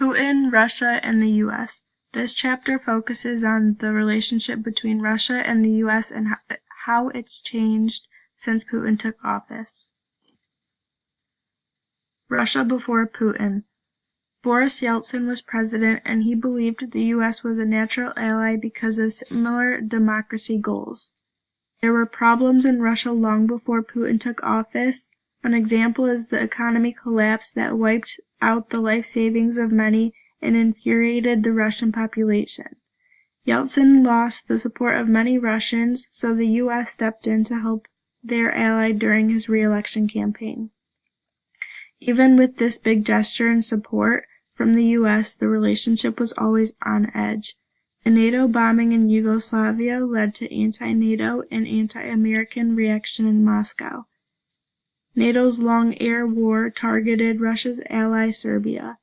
Putin, Russia, and the U.S. This chapter focuses on the relationship between Russia and the U.S. and how it's changed since Putin took office. Russia before Putin. Boris Yeltsin was president, and he believed the U.S. was a natural ally because of similar democracy goals. There were problems in Russia long before Putin took office. An example is the economy collapse that wiped out the life savings of many and infuriated the Russian population. Yeltsin lost the support of many Russians, so the U.S. stepped in to help their ally during his re-election campaign. Even with this big gesture and support from the U.S., the relationship was always on edge. The NATO bombing in Yugoslavia led to anti-NATO and anti-American reaction in Moscow. NATO's long air war targeted Russia's ally Serbia.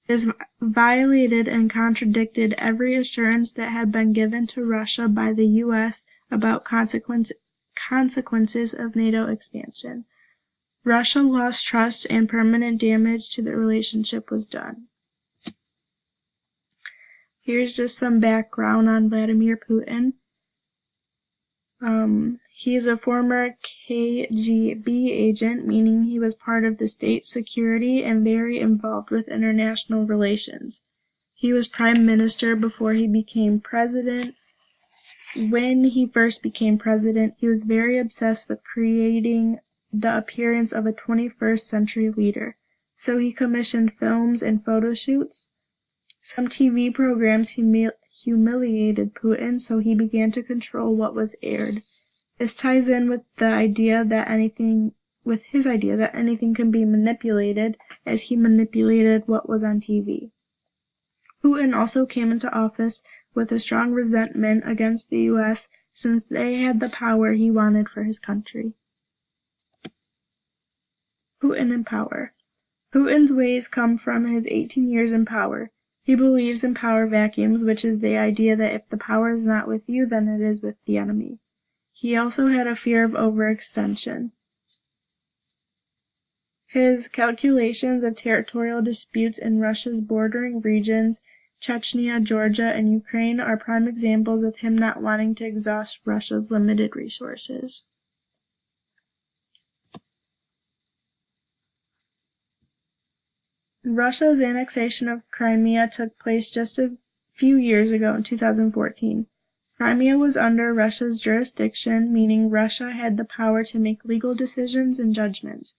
This violated and contradicted every assurance that had been given to Russia by the U.S. about consequences of NATO expansion. Russia lost trust and permanent damage to the relationship was done. Here's just some background on Vladimir Putin. He's a former KGB agent, meaning he was part of the state security and very involved with international relations. He was prime minister before he became president. When he first became president, he was very obsessed with creating the appearance of a 21st century leader. So he commissioned films and photo shoots. Some TV programs humiliated Putin, so he began to control what was aired. This ties in with his idea that anything can be manipulated, as he manipulated what was on TV. Putin also came into office with a strong resentment against the U.S. since they had the power he wanted for his country. Putin in power. Putin's ways come from his 18 years in power. He believes in power vacuums, which is the idea that if the power is not with you, then it is with the enemy. He also had a fear of overextension. His calculations of territorial disputes in Russia's bordering regions, Chechnya, Georgia, and Ukraine, are prime examples of him not wanting to exhaust Russia's limited resources. Russia's annexation of Crimea took place just a few years ago in 2014. Crimea was under Russia's jurisdiction, meaning Russia had the power to make legal decisions and judgments.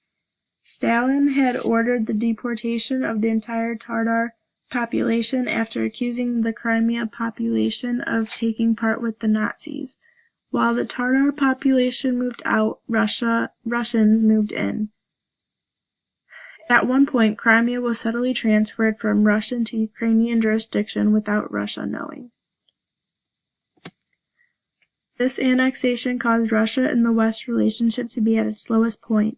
Stalin had ordered the deportation of the entire Tatar population after accusing the Crimea population of taking part with the Nazis. While the Tatar population moved out, Russians moved in. At one point, Crimea was subtly transferred from Russian to Ukrainian jurisdiction without Russia knowing. This annexation caused Russia and the West relationship to be at its lowest point.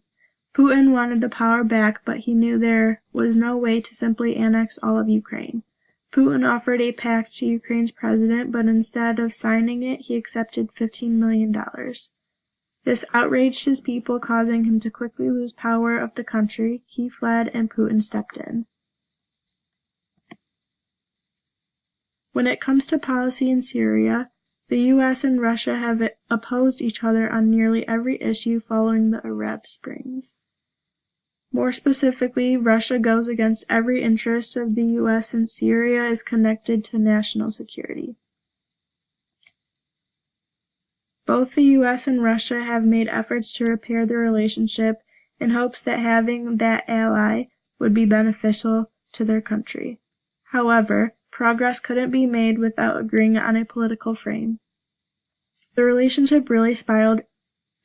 Putin wanted the power back, but he knew there was no way to simply annex all of Ukraine. Putin offered a pact to Ukraine's president, but instead of signing it, he accepted $15 million. This outraged his people, causing him to quickly lose power of the country. He fled, and Putin stepped in. When it comes to policy in Syria, the U.S. and Russia have opposed each other on nearly every issue following the Arab Springs. More specifically, Russia goes against every interest of the U.S. since Syria is connected to national security. Both the U.S. and Russia have made efforts to repair their relationship in hopes that having that ally would be beneficial to their country. However, progress couldn't be made without agreeing on a political frame. The relationship really spiraled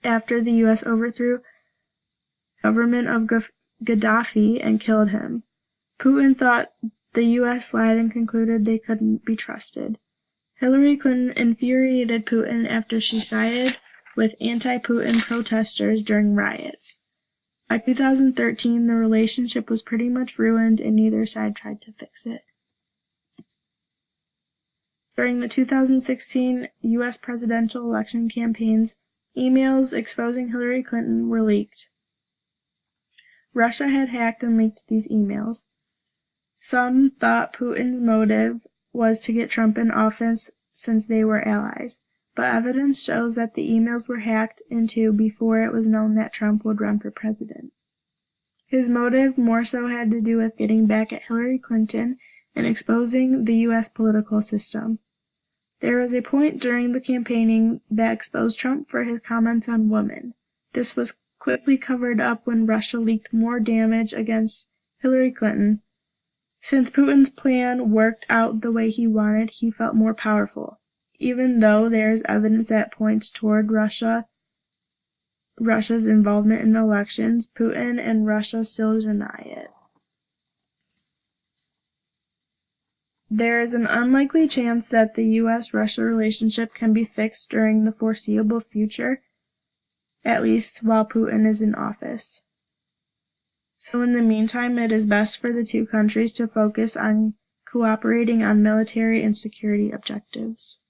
after the U.S. overthrew the government of Gaddafi and killed him. Putin thought the U.S. lied and concluded they couldn't be trusted. Hillary Clinton infuriated Putin after she sided with anti-Putin protesters during riots. By 2013, the relationship was pretty much ruined and neither side tried to fix it. During the 2016 U.S. presidential election campaigns, emails exposing Hillary Clinton were leaked. Russia had hacked and leaked these emails. Some thought Putin's motive was to get Trump in office since they were allies, but evidence shows that the emails were hacked into before it was known that Trump would run for president. His motive more so had to do with getting back at Hillary Clinton and exposing the U.S. political system. There was a point during the campaigning that exposed Trump for his comments on women. This was quickly covered up when Russia leaked more damage against Hillary Clinton. Since Putin's plan worked out the way he wanted, he felt more powerful. Even though there is evidence that points toward Russia's involvement in the elections, Putin and Russia still deny it. There is an unlikely chance that the U.S.-Russia relationship can be fixed during the foreseeable future, at least while Putin is in office. So in the meantime, it is best for the two countries to focus on cooperating on military and security objectives.